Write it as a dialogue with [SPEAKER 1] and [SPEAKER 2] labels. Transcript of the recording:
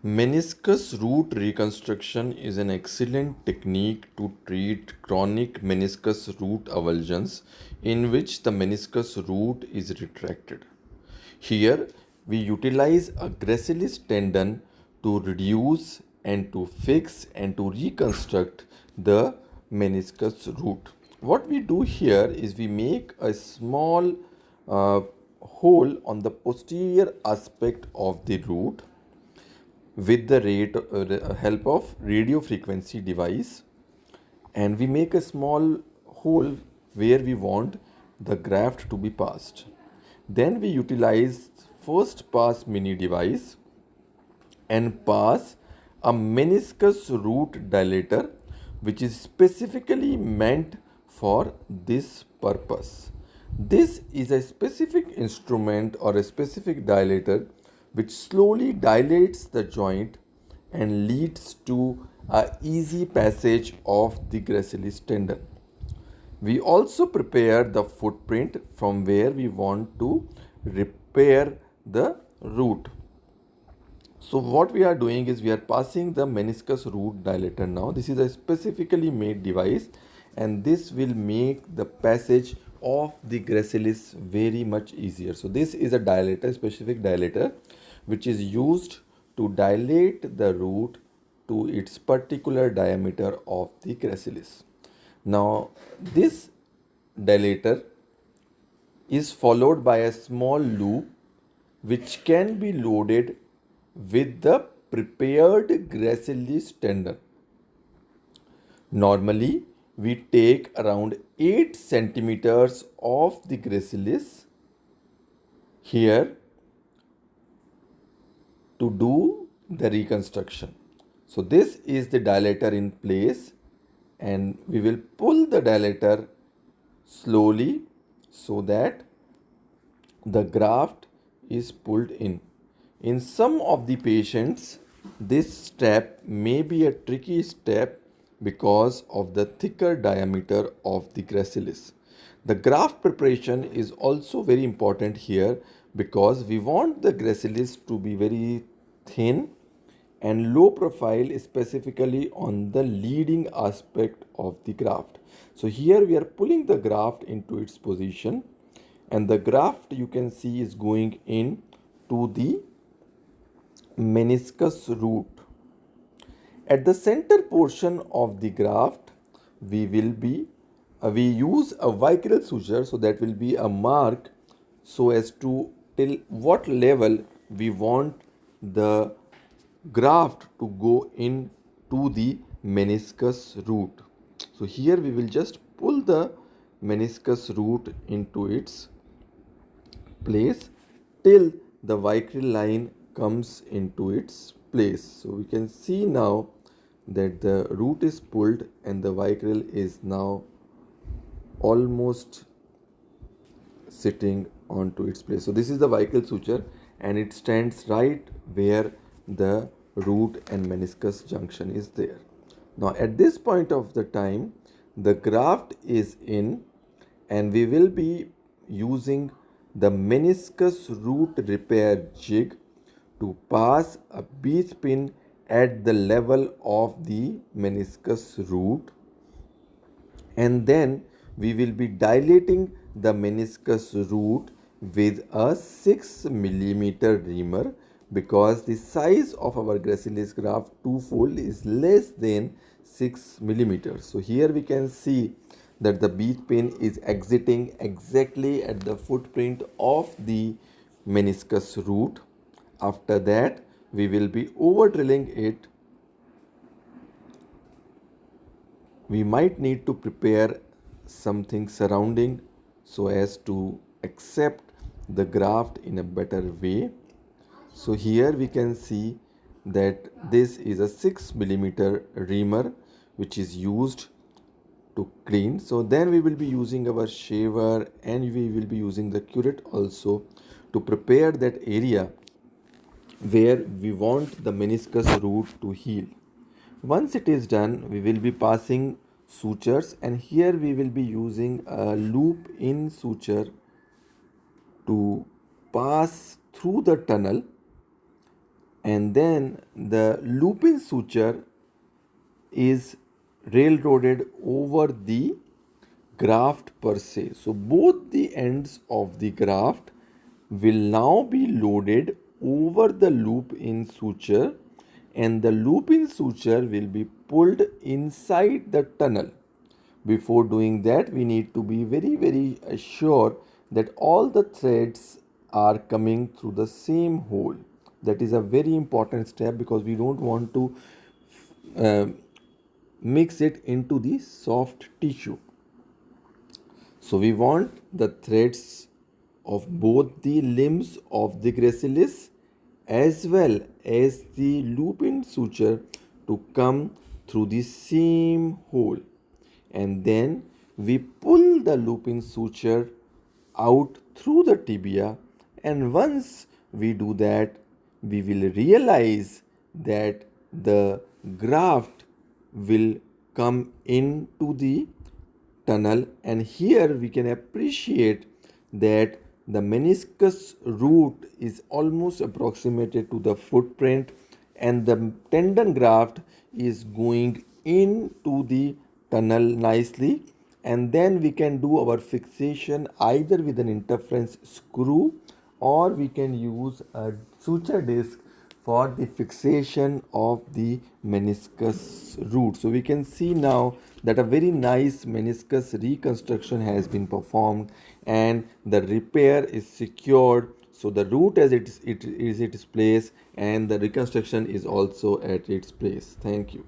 [SPEAKER 1] Meniscus root reconstruction is an excellent technique to treat chronic meniscus root avulsions in which the meniscus root is retracted. Here, we utilize a gracilis tendon to reduce and to fix and to reconstruct the meniscus root. What we do here is we make a small hole on the posterior aspect of the root with the help of radio frequency device, and we make a small hole where we want the graft to be passed. Then we utilize first pass mini device and pass a meniscus root dilator which is specifically meant for this purpose. This is a specific instrument or a specific dilator which slowly dilates the joint and leads to a easy passage of the gracilis tendon. We also prepare the footprint from where we want to repair the root. So what we are doing is we are passing the meniscus root dilator now. This is a specifically made device and this will make the passage of the gracilis very much easier. So this is a dilator, specific dilator, which is used to dilate the root to its particular diameter of the gracilis. Now this dilator is followed by a small loop which can be loaded with the prepared gracilis tendon. Normally, we take around 8 centimeters of the gracilis here to do the reconstruction. So this is the dilator in place and we will pull the dilator slowly so that the graft is pulled in. In some of the patients, this step may be a tricky step because of the thicker diameter of the gracilis. The graft preparation is also very important here because we want the gracilis to be very thin and low profile, specifically on the leading aspect of the graft. So here we are pulling the graft into its position and the graft you can see is going in to the meniscus root. At the center portion of the graft, we use a vicarial suture, so that will be a mark so as to till what level we want the graft to go in to the meniscus root. So here we will just pull the meniscus root into its place till the vicarial line comes into its place. So we can see now that the root is pulled and the vicarial is now almost sitting onto its place. So this is the vicarial suture and it stands right where the root and meniscus junction is there. Now at this point of the time, the graft is in and we will be using the meniscus root repair jig to pass a bead pin at the level of the meniscus root, and then we will be dilating the meniscus root with a 6 millimeter reamer because the size of our gracilis graft twofold is less than 6 millimeters. So here we can see that the bead pin is exiting exactly at the footprint of the meniscus root. After that, we will be over drilling it. We might need to prepare something surrounding so as to accept the graft in a better way. So here we can see that this is a 6 millimeter reamer which is used to clean. So then we will be using our shaver and we will be using the curette also to prepare that area where we want the meniscus root to heal. Once it is done, we will be passing sutures, and here we will be using a loop in suture to pass through the tunnel and then the looping suture is railroaded over the graft per se. So both the ends of the graft will now be loaded over the loop in suture, and the loop in suture will be pulled inside the tunnel. Before doing that, we need to be very sure that all the threads are coming through the same hole. That is a very important step because we don't want to uh, mix it into the soft tissue. So we want the threads of both the limbs of the gracilis as well as the loop-in suture to come through the same hole, and then we pull the loop-in suture out through the tibia, and once we do that we will realize that the graft will come into the tunnel, and here we can appreciate that the meniscus root is almost approximated to the footprint, and the tendon graft is going into the tunnel nicely, and then we can do our fixation either with an interference screw or we can use a suture disc for the fixation of the meniscus root. So we can see now that a very nice meniscus reconstruction has been performed and the repair is secured. So the root as it is its place and the reconstruction is also at its place. Thank you.